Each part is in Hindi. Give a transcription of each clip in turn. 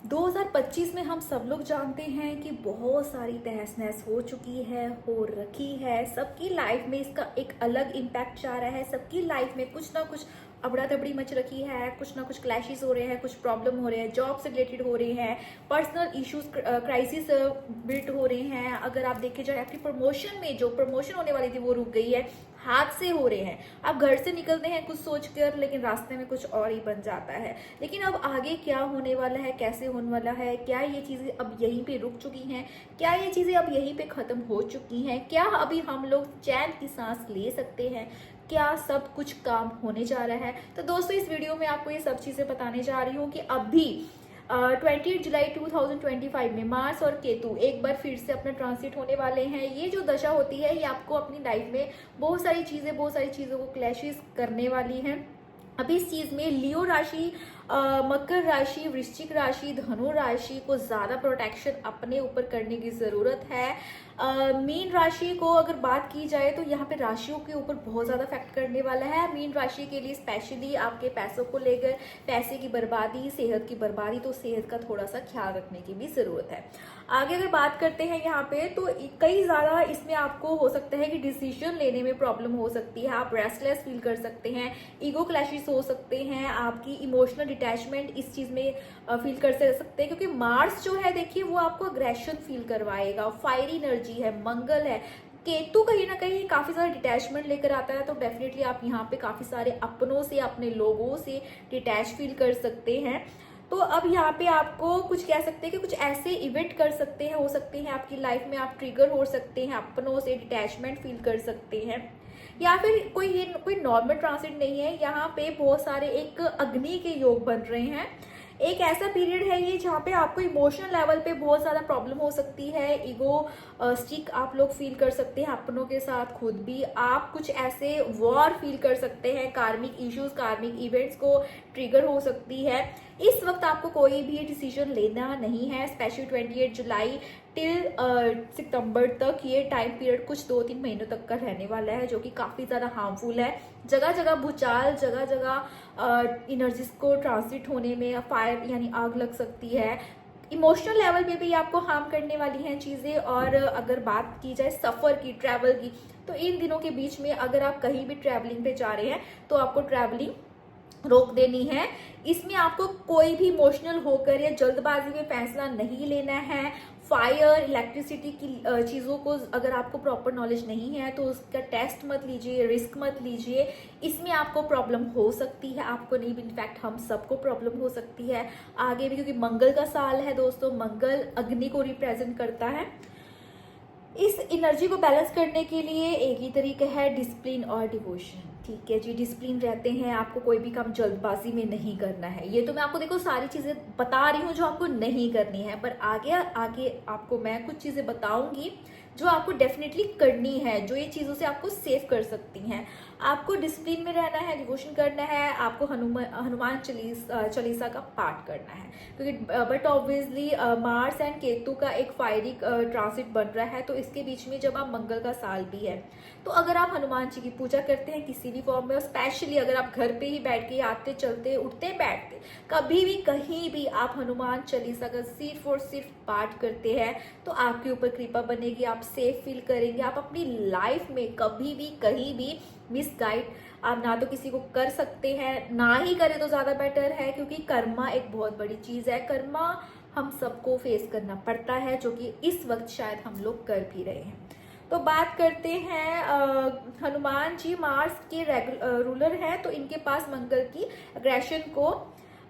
2025 में हम सब लोग जानते हैं कि बहुत सारी तहस नहस हो चुकी है, हो रखी है। सबकी लाइफ में इसका एक अलग इम्पैक्ट जा रहा है। सबकी लाइफ में कुछ ना कुछ अबड़ा तबड़ी मच रखी है, कुछ ना कुछ क्लैशेस हो रहे हैं, कुछ प्रॉब्लम हो रहे हैं, जॉब से रिलेटेड हो रहे हैं, पर्सनल इश्यूज, क्राइसिस बिल्ट हो रहे हैं। अगर आप देखे जाए आपकी प्रमोशन में जो प्रमोशन होने वाली थी वो रुक गई है, हादसे हो रहे हैं। आप घर से निकलते हैं कुछ सोच कर, लेकिन रास्ते में कुछ और ही बन जाता है। लेकिन अब आगे क्या होने वाला है, कैसे होने वाला है, क्या ये चीजें अब यहीं पे रुक चुकी हैं, क्या ये चीजें अब यहीं पे खत्म हो चुकी हैं, क्या अभी हम लोग चैन की सांस ले सकते हैं, क्या सब कुछ काम होने जा रहा है। तो दोस्तों इस वीडियो में आपको ये सब चीजें बताने जा रही हूँ कि अभी 28 जुलाई 2025 में मार्स और केतु एक बार फिर से अपना ट्रांसिट होने वाले हैं। ये जो दशा होती है ये आपको अपनी लाइफ में बहुत सारी चीज़ों को क्लैशेस करने वाली हैं। अभी इस चीज में लियो राशि, मकर राशि, वृश्चिक राशि, धनु राशि को ज्यादा प्रोटेक्शन अपने ऊपर करने की जरूरत है। मीन राशि को अगर बात की जाए तो यहाँ पे राशियों के ऊपर बहुत ज्यादा इफेक्ट करने वाला है। मीन राशि के लिए स्पेशली आपके पैसों को लेकर, पैसे की बर्बादी, सेहत की बर्बादी, तो सेहत का थोड़ा सा ख्याल रखने की भी जरूरत है। आगे अगर बात करते हैं यहाँ पे तो कई ज्यादा इसमें आपको हो सकता है कि डिसीजन लेने में प्रॉब्लम हो सकती है। आप रेस्टलेस फील कर सकते हैं, ईगो क्लैशेस हो सकते हैं, आपकी इमोशनल डिटैचमेंट इस चीज में फील कर सकते हैं, क्योंकि मार्स जो है देखिए वो आपको अग्रेशन फील करवाएगा, फायरी एनर्जी है, मंगल है। केतु कहीं ना कहीं काफी सारा डिटैचमेंट लेकर आता है, तो डेफिनेटली आप यहाँ पे काफी सारे अपनों से, अपने लोगों से डिटैच फील कर सकते हैं। तो अब यहाँ पे आपको कुछ कह सकते हैं कि कुछ ऐसे इवेंट कर सकते हैं, हो सकते हैं आपकी लाइफ में आप ट्रिगर हो सकते हैं, अपनों से डिटैचमेंट फील कर सकते हैं। या फिर कोई नॉर्मल ट्रांसिट नहीं है, यहाँ पे बहुत सारे एक अग्नि के योग बन रहे हैं। एक ऐसा पीरियड है ये जहाँ पे आपको इमोशनल लेवल पे बहुत ज्यादा प्रॉब्लम हो सकती है। ईगो स्टिक आप लोग फील कर सकते हैं अपनों के साथ, खुद भी आप कुछ ऐसे वॉर फील कर सकते हैं, कार्मिक इश्यूज, कार्मिक इवेंट्स को ट्रिगर हो सकती है। इस वक्त आपको कोई भी डिसीजन लेना नहीं है, स्पेशली 28 जुलाई टिल सितंबर तक ये टाइम पीरियड कुछ 2-3 महीनों तक का रहने वाला है, जो कि काफी ज्यादा हार्मफुल है। जगह जगह भूचाल, जगह जगह एनर्जीज को ट्रांसिट होने में फायर यानी आग लग सकती है। इमोशनल लेवल पे भी आपको हार्म करने वाली हैं चीजें। और अगर बात की जाए सफर की, ट्रैवल की, तो इन दिनों के बीच में अगर आप कहीं भी ट्रैवलिंग पे जा रहे हैं तो आपको ट्रैवलिंग रोक देनी है। इसमें आपको कोई भी इमोशनल होकर या जल्दबाजी में फैसला नहीं लेना है। फायर, इलेक्ट्रिसिटी की चीज़ों को अगर आपको प्रॉपर नॉलेज नहीं है तो उसका टेस्ट मत लीजिए, रिस्क मत लीजिए। इसमें आपको प्रॉब्लम हो सकती है, आपको नहीं, इनफैक्ट हम सबको प्रॉब्लम हो सकती है आगे भी, क्योंकि मंगल का साल है दोस्तों। मंगल अग्नि को रिप्रेजेंट करता है। इस एनर्जी को बैलेंस करने के लिए एक ही तरीका है, डिसिप्लिन और डिवोशन। ठीक है जी, डिसिप्लिन रहते हैं, आपको कोई भी काम जल्दबाजी में नहीं करना है। ये तो मैं आपको देखो सारी चीजें बता रही हूँ जो आपको नहीं करनी है, पर आगे आगे आपको मैं कुछ चीजें बताऊंगी जो आपको डेफिनेटली करनी है, जो ये चीजों से आपको सेव कर सकती हैं। आपको डिसिप्लिन में रहना है, डिवोशन करना है, आपको हनुमान चालीसा का पाठ करना है, क्योंकि but obviously Mars and Ketu का एक फायरी ट्रांसिट बन रहा है, तो इसके बीच में जब आप मंगल का साल भी है, तो अगर आप हनुमान जी की पूजा करते हैं किसी भी फॉर्म में, और स्पेशली अगर आप घर पे ही बैठ के आते चलते उठते बैठते कभी भी कहीं भी आप हनुमान चालीसा का सिर्फ और सिर्फ पाठ करते हैं, तो आपके ऊपर कृपा बनेगी, आप सेफ फील करेंगे। आप अपनी लाइफ में कभी भी कहीं भी मिसगाइड आप ना तो किसी को कर सकते हैं, ना ही करें तो ज्यादा बेटर है, क्योंकि कर्मा एक बहुत बड़ी चीज है। कर्मा हम सबको फेस करना पड़ता है, जो कि इस वक्त शायद हम लोग कर भी रहे हैं। तो बात करते हैं हनुमान जी मार्स के रूलर हैं, तो इनके पास मंगल की अग्रेशन को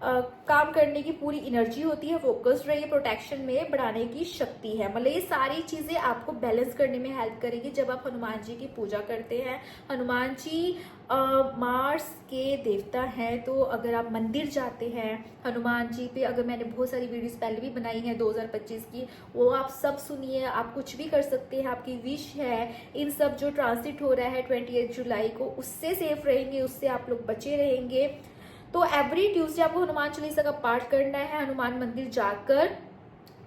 काम करने की पूरी एनर्जी होती है, फोकस्ड रहिए, प्रोटेक्शन में बढ़ाने की शक्ति है। मतलब ये सारी चीजें आपको बैलेंस करने में हेल्प करेगी जब आप हनुमान जी की पूजा करते हैं। हनुमान जी मार्स के देवता हैं, तो अगर आप मंदिर जाते हैं हनुमान जी पे, अगर मैंने बहुत सारी वीडियोस पहले भी बनाई हैं 2025 की, वो आप सब सुनिए। आप कुछ भी कर सकते हैं, आपकी विश है। इन सब जो ट्रांसिट हो रहा है 28 जुलाई को, उससे सेफ रहेंगे, उससे आप लोग बचे रहेंगे। तो एवरी ट्यूसडे आपको हनुमान चालीसा का पाठ करना है। हनुमान मंदिर जाकर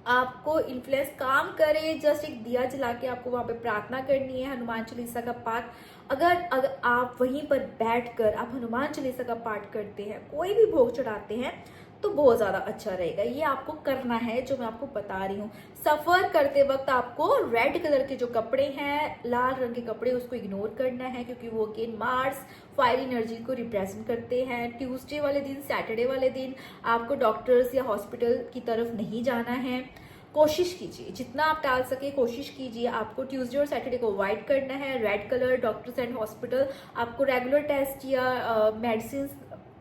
आपको इन्फ्लुएंस काम करे, जस्ट एक दिया जला के आपको वहां पे प्रार्थना करनी है, हनुमान चालीसा का पाठ। अगर आप वहीं पर बैठकर आप हनुमान चालीसा का पाठ करते हैं, कोई भी भोग चढ़ाते हैं, तो बहुत ज़्यादा अच्छा रहेगा। ये आपको करना है जो मैं आपको बता रही हूँ। सफ़र करते वक्त आपको रेड कलर के जो कपड़े हैं, लाल रंग के कपड़े, उसको इग्नोर करना है, क्योंकि वो अगेन मार्स फायर एनर्जी को रिप्रेजेंट करते हैं। ट्यूसडे वाले दिन, सैटरडे वाले दिन आपको डॉक्टर्स या हॉस्पिटल की तरफ नहीं जाना है। कोशिश कीजिए जितना आप टाल सके, कोशिश कीजिए। आपको ट्यूसडे और सैटरडे को अवॉइड करना है। Red colour, doctors and hospital, आपको रेगुलर टेस्ट या मेडिसिन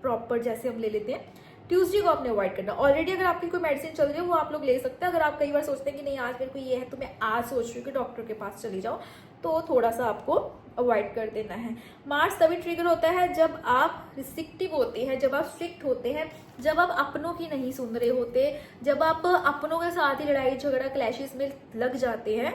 प्रॉपर जैसे हम ले लेते हैं, ट्यूसडे को आपने अवॉइड करना। ऑलरेडी अगर आपकी कोई मेडिसिन चल रही है वो आप लोग ले सकते हैं। अगर आप कई बार सोचते हैं कि नहीं आज मेरे को ये है तो मैं आज सोच रही हूँ कि डॉक्टर के पास चली जाओ, तो थोड़ा सा आपको अवॉइड कर देना है। मार्स तभी ट्रिगर होता है जब आप रिस्ट्रिक्टिव होते हैं, जब आप स्ट्रिक्ट होते हैं, जब आप अपनों की नहीं सुन रहे होते, जब आप अपनों के साथ ही लड़ाई झगड़ा क्लैशेस में लग जाते हैं।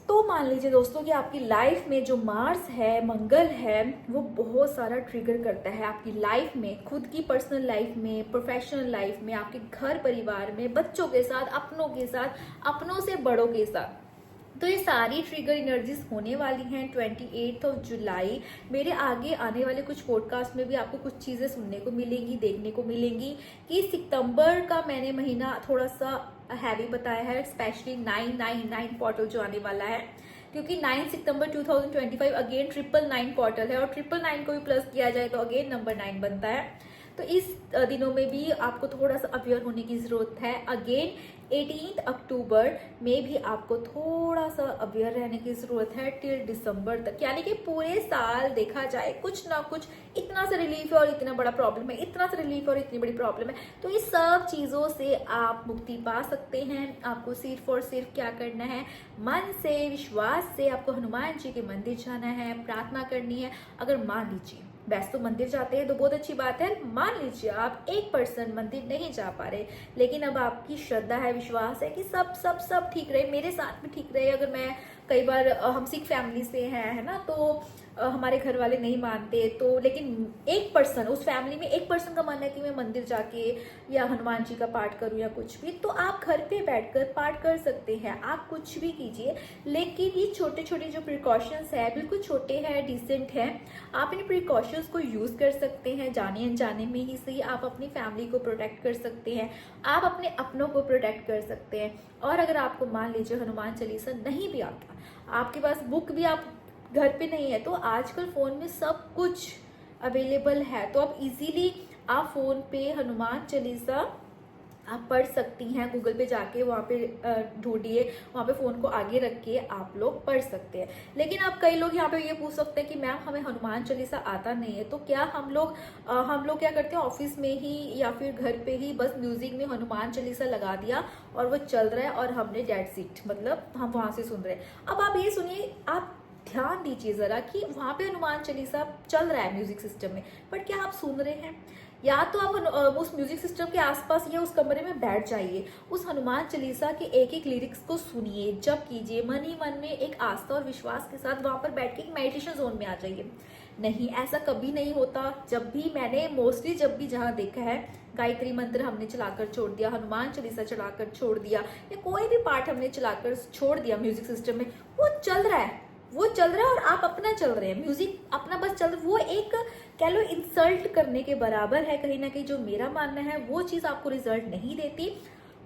तो मान लीजिए दोस्तों कि आपकी लाइफ में जो मार्स है, मंगल है, वो बहुत सारा ट्रिगर करता है आपकी लाइफ में, खुद की पर्सनल लाइफ में, प्रोफेशनल लाइफ में, आपके घर परिवार में, बच्चों के साथ, अपनों के साथ, अपनों से बड़ों के साथ। तो ये सारी ट्रिगर एनर्जीज होने वाली हैं 28 जुलाई। मेरे आगे आने वाले कुछ पॉडकास्ट में भी आपको कुछ चीज़ें सुनने को मिलेंगी, देखने को मिलेंगी कि सितंबर का मैंने महीना थोड़ा सा हैवी बताया है, स्पेशली 999 पोर्टल जो आने वाला है, क्योंकि 9 सितंबर 2025 अगेन 999 पोर्टल है, और 999 को भी प्लस किया जाए तो अगेन नंबर 9 बनता है। तो इस दिनों में भी आपको थोड़ा सा अवेयर होने की जरूरत है। अगेन 18 अक्टूबर में भी आपको थोड़ा सा अवेयर रहने की जरूरत है टिल दिसंबर तक, यानी कि पूरे साल देखा जाए कुछ ना कुछ इतना सा रिलीफ है और इतना बड़ा प्रॉब्लम है, इतना सा रिलीफ और इतनी बड़ी प्रॉब्लम है। तो इस सब चीजों से आप मुक्ति पा सकते हैं। आपको सिर्फ और सिर्फ क्या करना है, मन से, विश्वास से आपको हनुमान जी के मंदिर जाना है, प्रार्थना करनी है। अगर मान लीजिए वैसे तो मंदिर जाते हैं तो बहुत अच्छी बात है, मान लीजिए आप 1% मंदिर नहीं जा पा रहे, लेकिन अब आपकी श्रद्धा है, विश्वास है कि सब सब सब ठीक रहे, मेरे साथ भी ठीक रहे। अगर मैं कई बार हम सिख फैमिली से हैं, है ना, तो हमारे घर वाले नहीं मानते, तो लेकिन 1% उस फैमिली में 1% का मानना है कि मैं मंदिर जाके या हनुमान जी का पाठ करूं या कुछ भी, तो आप घर पे बैठकर पाठ कर सकते हैं, आप कुछ भी कीजिए। लेकिन ये छोटे छोटे जो प्रिकॉशंस है बिल्कुल छोटे हैं, डिसेंट हैं, आप इन प्रिकॉशंस को यूज कर सकते हैं। जाने अनजाने में ही सही आप अपनी फैमिली को प्रोटेक्ट कर सकते हैं, आप अपने अपनों को प्रोटेक्ट कर सकते हैं। और अगर आपको मान लीजिए हनुमान चालीसा नहीं भी आता, आपके पास बुक भी आप घर पे नहीं है, तो आजकल फोन में सब कुछ अवेलेबल है, तो आप इजीली आप फोन पे हनुमान चालीसा आप पढ़ सकती हैं। गूगल पे जाके वहाँ पे ढूंढिए, वहाँ पे फ़ोन को आगे रख के आप लोग पढ़ सकते हैं। लेकिन अब कई लोग यहाँ पे ये पूछ सकते हैं कि मैम हमें हनुमान चालीसा आता नहीं है, तो क्या हम लोग क्या करते हैं, ऑफिस में ही या फिर घर पे ही बस म्यूजिक में हनुमान चालीसा लगा दिया और वो चल रहा है और हमने डेट सीट, मतलब हम वहाँ से सुन रहे हैं। अब आप ये सुनिए, आप ध्यान दीजिए जरा कि वहाँ पे हनुमान चालीसा चल रहा है म्यूजिक सिस्टम में, बट क्या आप सुन रहे हैं? या तो आप उस म्यूजिक सिस्टम के आसपास या उस कमरे में बैठ जाइए, उस हनुमान चालीसा के एक एक लिरिक्स को सुनिए, जप कीजिए, मन ही मन में एक आस्था और विश्वास के साथ वहां पर बैठ के एक मेडिटेशन जोन में आ जाइए। नहीं, ऐसा कभी नहीं होता। जब भी मैंने मोस्टली जब भी जहाँ देखा है, गायत्री मंत्र हमने चलाकर छोड़ दिया, हनुमान चालीसा चलाकर छोड़ दिया, या कोई भी पाठ हमने चलाकर छोड़ दिया म्यूजिक सिस्टम में, वो चल रहा है, वो चल रहा है और आप अपना चल रहे हैं, म्यूजिक अपना बस चल रहा है। वो एक कह लो इंसल्ट करने के बराबर है कहीं ना कहीं। जो मेरा मानना है वो चीज आपको रिजल्ट नहीं देती।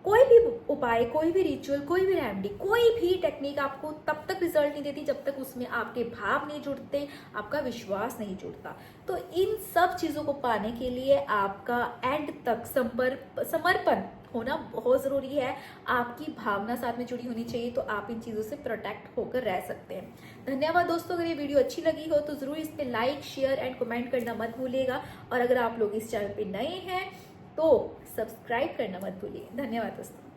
कोई भी उपाय, कोई भी रिचुअल, कोई भी रेमेडी, कोई भी टेक्निक आपको तब तक रिजल्ट नहीं देती जब तक उसमें आपके भाव नहीं जुड़ते, आपका विश्वास नहीं जुड़ता। तो इन सब चीजों को पाने के लिए आपका एंड तक समर्पण होना बहुत जरूरी है। आपकी भावना साथ में जुड़ी होनी चाहिए, तो आप इन चीजों से प्रोटेक्ट होकर रह सकते हैं। धन्यवाद दोस्तों। अगर ये वीडियो अच्छी लगी हो तो जरूर इस पे लाइक, शेयर एंड कमेंट करना मत भूलिएगा। और अगर आप लोग इस चैनल पे नए हैं तो सब्सक्राइब करना मत भूलिए। धन्यवाद दोस्तों।